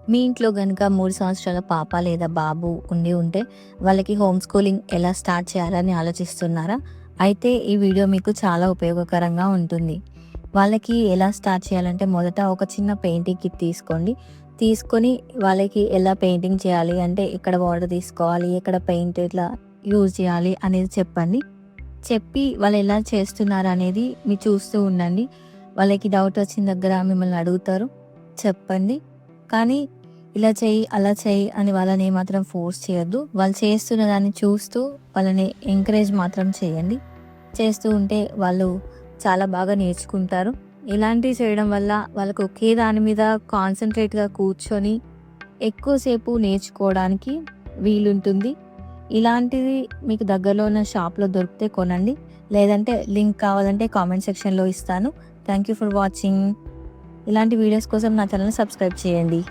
మీ ఇంట్లో గనుక 3 సంవత్సరాల పాప లేదా బాబు ఉంటే వాళ్ళకి హోమ్ స్కూలింగ్ ఎలా స్టార్ట్ చేయాలని ఆలోచిస్తున్నారా? అయితే ఈ వీడియో మీకు చాలా ఉపయోగకరంగా ఉంటుంది. వాళ్ళకి ఎలా స్టార్ట్ చేయాలంటే మొదట ఒక చిన్న పెయింటింగ్ కిట్ తీసుకోండి. తీసుకొని వాళ్ళకి ఎలా పెయింటింగ్ చేయాలి అంటే ఎక్కడ వాటర్ తీసుకోవాలి, ఎక్కడ పెయింట్ ఎట్లా యూజ్ చేయాలి అనేది చెప్పండి. చెప్పి వాళ్ళు ఎలా చేస్తున్నారు అనేది మీరు చూస్తూ ఉండండి. వాళ్ళకి డౌట్ వచ్చిన దగ్గర మిమ్మల్ని అడుగుతారు. చెప్పండి. కానీ ఇలా చెయ్యి, అలా చెయ్యి అని వాళ్ళని ఏమాత్రం ఫోర్స్ చేయొద్దు. వాళ్ళు చేస్తున్న దాన్ని చూస్తూ వాళ్ళని ఎంకరేజ్ మాత్రం చేయండి. చేస్తూ ఉంటే వాళ్ళు చాలా బాగా నేర్చుకుంటారు. ఇలాంటివి చేయడం వల్ల వాళ్ళకి ఒకే దాని మీద కాన్సంట్రేట్‌గా కూర్చొని ఎక్కువసేపు నేర్చుకోవడానికి వీలుంటుంది. ఇలాంటిది మీకు దగ్గరలో ఉన్న షాప్‌లో దొరికితే కొనండి. లేదంటే లింక్ కావాలంటే కామెంట్ సెక్షన్‌లో ఇస్తాను. Thank you for watching. ఇలాంటి వీడియోస్ కోసం నా ఛానెల్‌ని సబ్స్క్రైబ్ చేయండి.